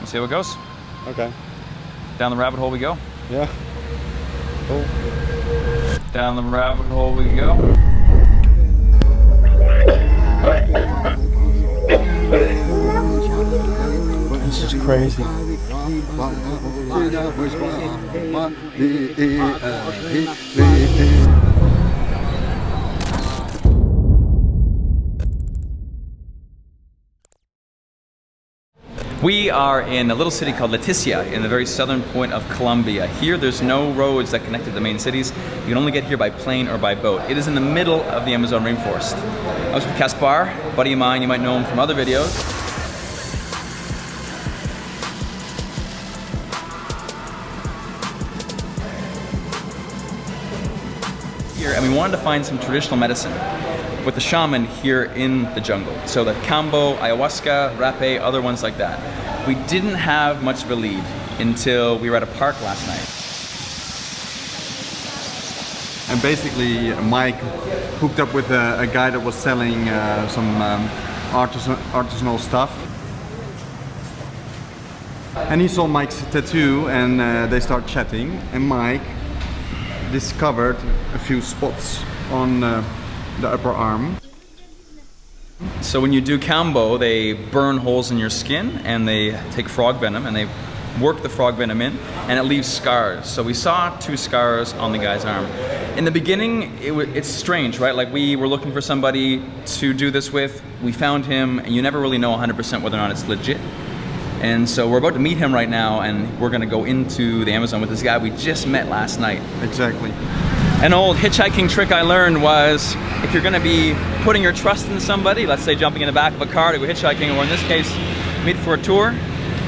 We'll see how it goes. Okay. Down the rabbit hole we go. Yeah. Cool. Down the rabbit hole we go. This is crazy. We are in a little city called Leticia in the very southern point of Colombia. Here there's no roads that connect to the main cities. You can only get here by plane or by boat. It is in the middle of the Amazon rainforest. I was with Caspar, a buddy of mine, you might know him from other videos. Here, and we wanted to find some traditional medicine with the shaman here in the jungle. So the Kambo, ayahuasca, rapé, other ones like that. We didn't have much of a lead until we were at a park last night. And basically Mike hooked up with a guy that was selling some artisanal stuff. And he saw Mike's tattoo and they started chatting, and Mike discovered a few spots on the upper arm. So when you do Kambo, they burn holes in your skin and they take frog venom and they work the frog venom in and it leaves scars. So we saw 2 scars on the guy's arm. In the beginning, it's strange, right? Like we were looking for somebody to do this with, we found him, and you never really know 100% whether or not it's legit. And so we're about to meet him right now, and we're gonna go into the Amazon with this guy we just met last night. Exactly. An old hitchhiking trick I learned was, if you're gonna be putting your trust in somebody, let's say jumping in the back of a car to go hitchhiking, or in this case, meet for a tour,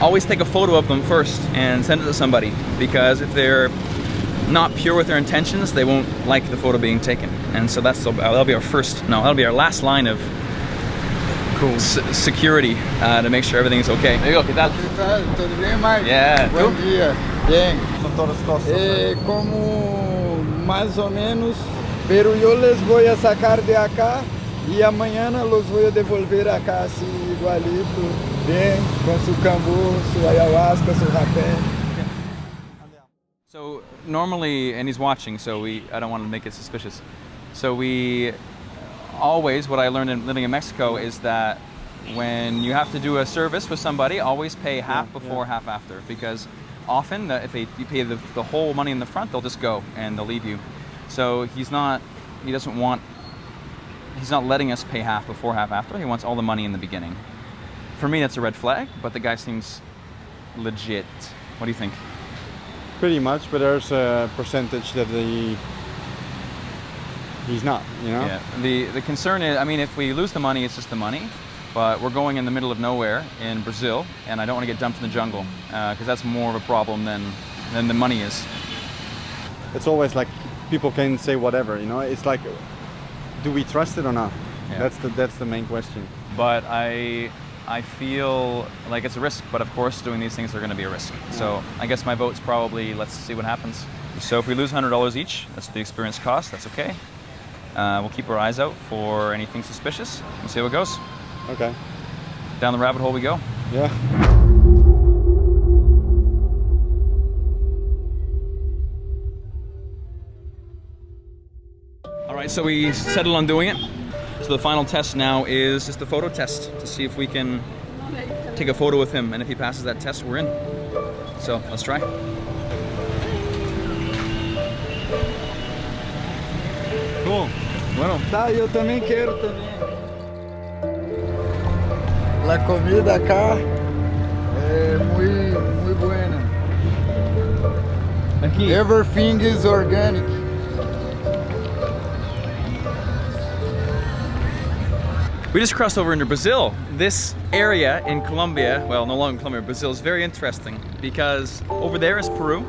always take a photo of them first and send it to somebody. Because if they're not pure with their intentions, they won't like the photo being taken. And so that'll be our last line of cool security to make sure everything's okay. There you go, ¿qué tal? ¿Qué tal? ¿Todo bien, Mike? Yeah. Bom dia. Bien. Cosas. Como mais ou menos, pero yo les voy a sacar de acá y mañana los voy a devolver acá así igualito, bien, con su Kambô, su ayahuasca, su rapé. So normally, and he's watching, so I don't want to make it suspicious. So what I learned in living in Mexico is that when you have to do a service with somebody, always pay half before, half after, because often if you pay the whole money in the front, they'll just go and they'll leave you. So he's not letting us pay half before, half after. He wants all the money in the beginning. For me, that's a red flag, but the guy seems legit. What do you think? Pretty much, but there's a percentage that he's not, you know? Yeah. The concern is, I mean, if we lose the money, it's just the money. But we're going in the middle of nowhere in Brazil, and I don't want to get dumped in the jungle, because that's more of a problem than the money is. It's always like people can say whatever, you know? It's like, do we trust it or not? Yeah. That's the main question. But I feel like it's a risk, but of course doing these things are going to be a risk. Yeah. So I guess my vote's probably, let's see what happens. So if we lose $100 each, that's the experience cost, that's okay. We'll keep our eyes out for anything suspicious. We'll see how it goes. Okay. Down the rabbit hole we go. Yeah. All right, so we settled on doing it. So the final test now is just the photo test to see if we can take a photo with him, and if he passes that test, we're in. So let's try. Cool. Bueno. Tá, eu também quero também. La comida acá é muy buena. Aqui. Everything is organic. We just crossed over into Brazil. This area in Colombia, well, no longer in Colombia, Brazil, is very interesting because over there is Peru,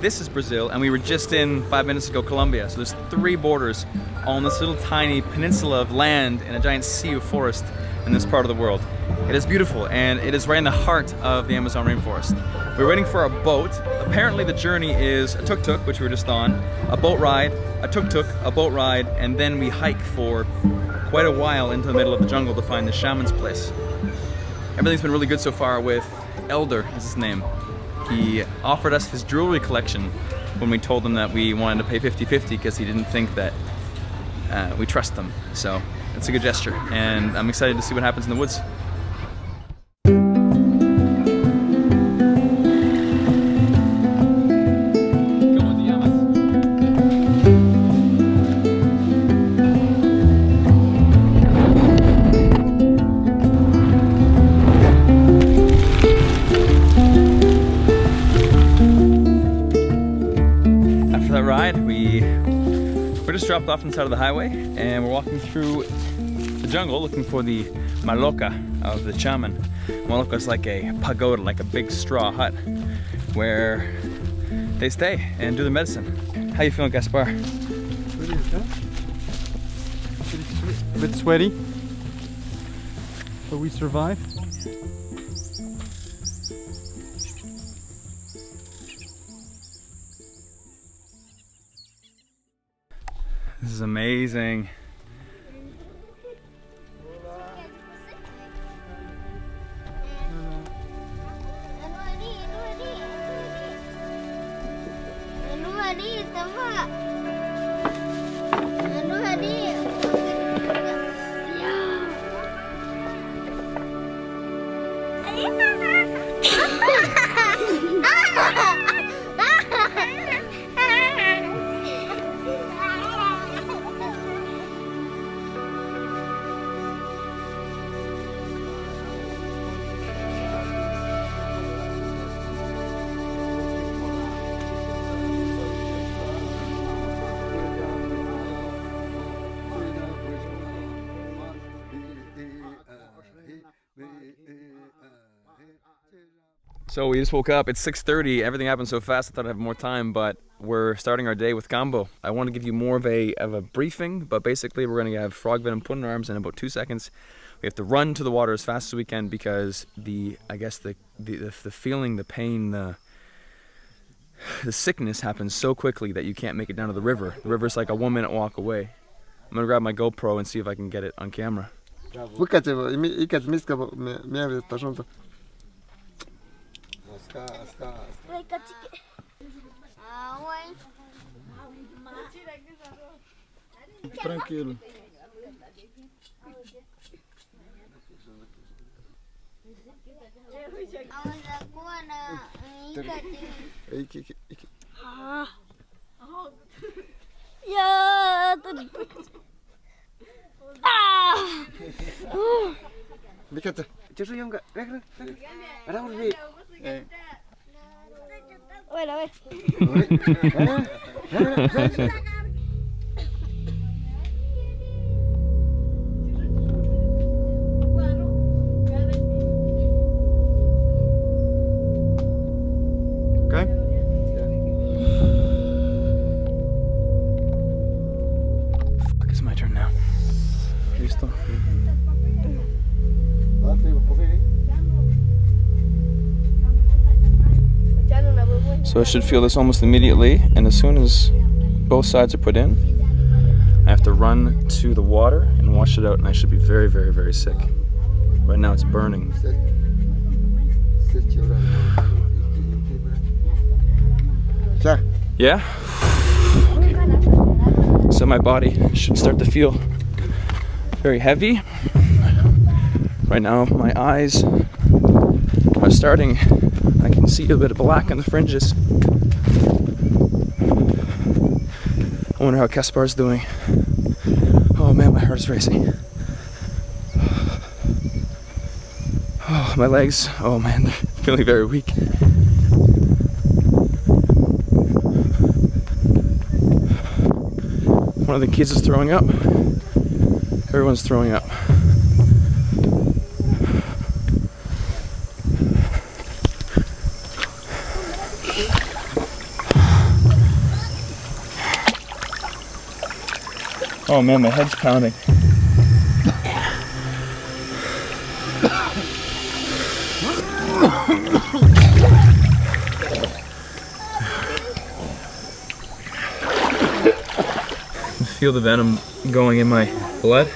this is Brazil, and we were just in 5 minutes ago Colombia. So there's 3 borders on this little tiny peninsula of land and a giant sea of forest in this part of the world. It is beautiful, and it is right in the heart of the Amazon rainforest. We're waiting for a boat. Apparently the journey is a tuk-tuk, which we were just on, a boat ride, a tuk-tuk, a boat ride, and then we hike for quite a while into the middle of the jungle to find the shaman's place. Everything's been really good so far with Elder is his name. He offered us his jewelry collection when we told him that we wanted to pay 50-50 because he didn't think that we trust them. So it's a good gesture, and I'm excited to see what happens in the woods. We're just dropped off on the side of the highway and we're walking through the jungle looking for the maloca of the shaman. Maloca is like a pagoda, like a big straw hut where they stay and do the medicine. How you feeling, Gaspar? Pretty good. A bit sweaty, but we survived. This is amazing. So we just woke up, it's 6:30, everything happened so fast I thought I'd have more time, but we're starting our day with Kambo. I want to give you more of a briefing, but basically we're going to have frog venom put in our arms in about 2 seconds. We have to run to the water as fast as we can because the feeling, the pain, the sickness happens so quickly that you can't make it down to the river. The river's like a 1 minute walk away. I'm going to grab my GoPro and see if I can get it on camera. Tranquilo. So I should feel this almost immediately, and as soon as both sides are put in, I have to run to the water and wash it out, and I should be very, very, very sick. Right now it's burning. Yeah? Okay. So my body should start to feel very heavy. Right now my eyes are starting, I can see a bit of black on the fringes. I wonder how Kaspar's doing. Oh man, my heart is racing. Oh, my legs, oh man, they're feeling very weak. One of the kids is throwing up. Everyone's throwing up. Oh man, my head's pounding. Feel the venom going in my blood.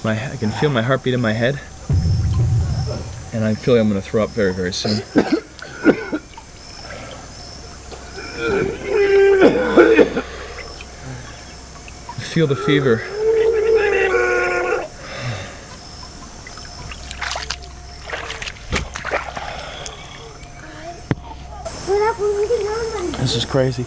I can feel my heartbeat in my head. And I feel like I'm going to throw up very, very soon. Feel the fever. This is crazy.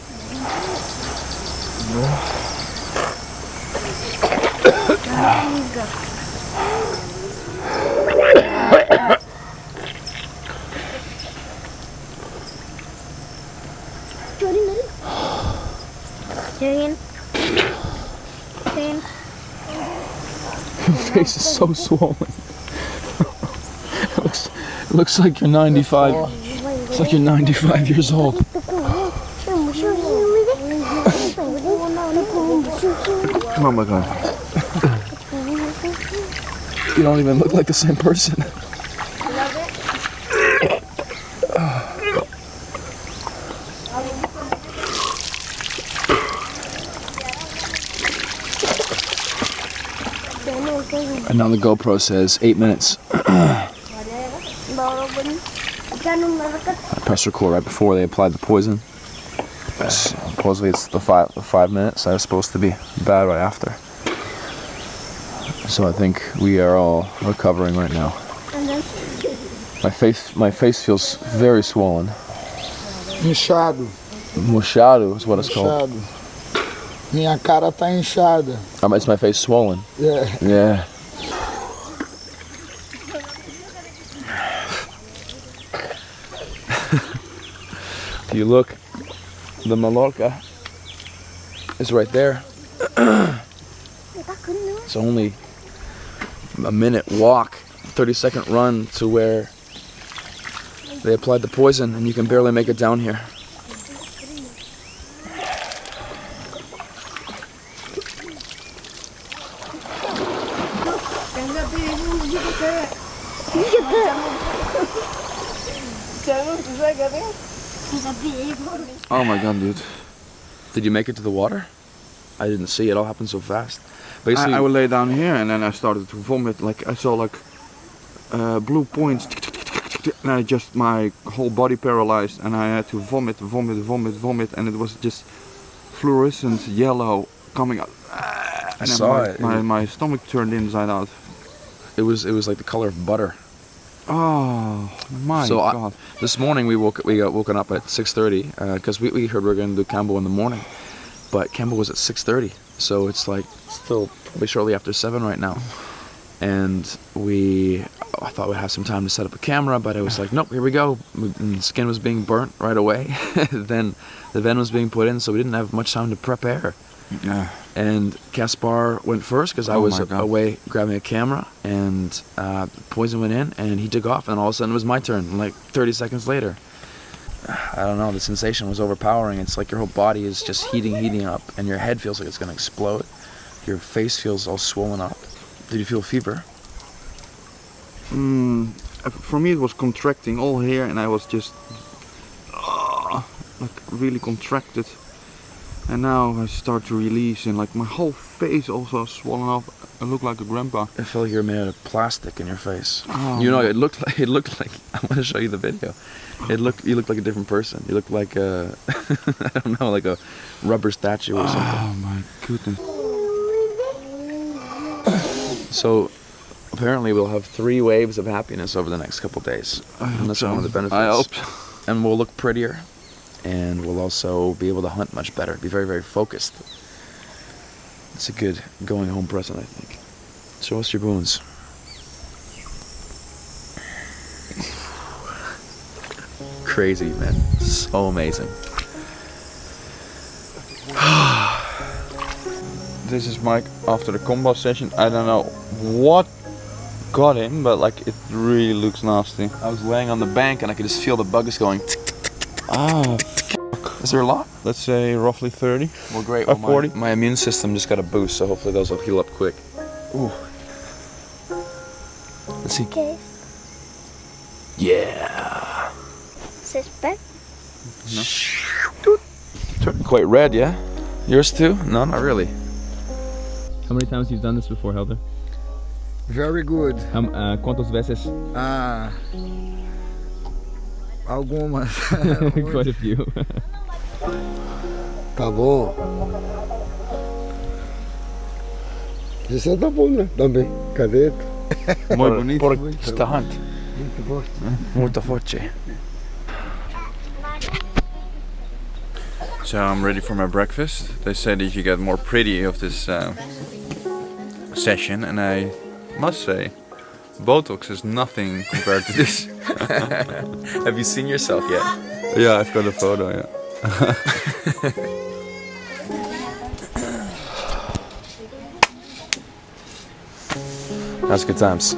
Your face is so swollen. It looks like you're 95. It's like you're 95 years old. Oh my god. You don't even look like the same person. And now the GoPro says 8 minutes. I pressed record right before they applied the poison. Supposedly it's the 5 minutes. I was supposed to be bad right after. So I think we are all recovering right now. My face feels very swollen. Inchado. Murchado is what it's called. Inchado. Minha cara tá inchada. Is my face swollen? Yeah. Yeah. If you look, the Mallorca is right there. It's only a minute walk, 30-second run to where they applied the poison, and you can barely make it down here. Oh my god, dude. Did you make it to the water? I didn't see it. All happened so fast. Basically, I would lay down here and then I started to vomit. Like I saw like blue points, and my whole body paralyzed, and I had to vomit, and it was just fluorescent yellow coming out. I saw it. My stomach turned inside out. It was like the color of butter. Oh my god! This morning we got woken up at 6:30 because we heard we were going to do Kambo in the morning, but Kambo was at 6:30, so it's like still probably shortly after 7 right now. And I thought we'd have some time to set up a camera, but it was like, nope, here we go. And the skin was being burnt right away. Then the venom was being put in, so we didn't have much time to prepare. Yeah. And Kaspar went first because I was away grabbing a camera, and poison went in, and he took off, and all of a sudden it was my turn, like 30 seconds later. I don't know, the sensation was overpowering. It's like your whole body is just heating up, and your head feels like it's going to explode. Your face feels all swollen up. Did you feel fever? For me it was contracting all here, and I was just like really contracted. And now I start to release, and like my whole face also swollen up. I look like a grandpa. I feel like you're made out of plastic in your face. Oh, you know, it looked like. I'm gonna show you the video. You looked like a different person. You looked like a, I don't know, like a rubber statue or something. Oh my goodness. So apparently we'll have 3 waves of happiness over the next couple days. And that's one of the benefits. I hope. And we'll look prettier. And we'll also be able to hunt much better, be very, very focused. It's a good going home present, I think. Show us your wounds. Crazy, man. So amazing. This is Mike after the Kambo session. I don't know what got him, but like it really looks nasty. I was laying on the bank and I could just feel the bugs going. Oh, is there a lot? let's say roughly 30. Well, great. Or Well, 40. my immune system just got a boost, so hopefully those will heal up quick. Ooh. Let's see. Okay. Yeah. Suspect? Turned quite red, yeah? Yours too? No, not really. How many times have you done this before, Helder? Very good. ¿Cuántas veces? Algumas. Quite a few. Tá bom. Isso tá bom, né? Também. Cadê? Muy bonito. Bastante. Muito gosto. Muito forte. So I'm ready for my breakfast. They say that you get more pretty of this session, and I must say, Botox is nothing compared to this. Have you seen yourself yet? Yeah, I've got a photo, yeah. That's good times.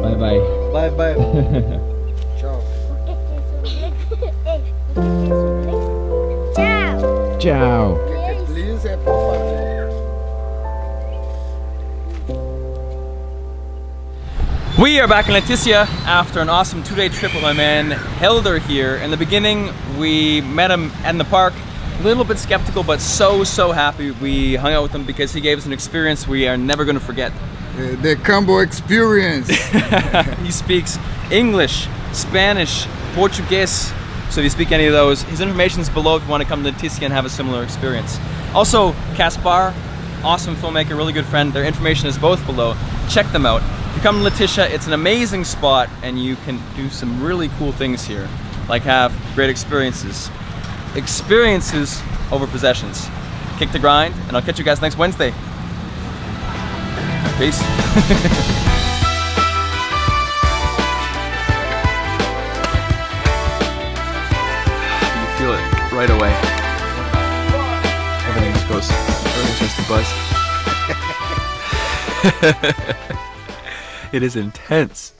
Bye bye. Bye bye. Tchau. Tchau. Ciao. Please é por favor. We are back in Leticia after an awesome 2-day trip with my man Helder here. In the beginning, we met him in the park, a little bit skeptical, but so happy we hung out with him because he gave us an experience we are never going to forget. The Kambo experience. He speaks English, Spanish, Portuguese, so if you speak any of those, his information is below if you want to come to Leticia and have a similar experience. Also, Kaspar, awesome filmmaker, really good friend, their information is both below. Check them out. If you come to Leticia, it's an amazing spot and you can do some really cool things here, like have great experiences. Experiences over possessions. Kick the grind, and I'll catch you guys next Wednesday. Peace. You feel it right away. Everything just goes, everything starts to buzz. It is intense.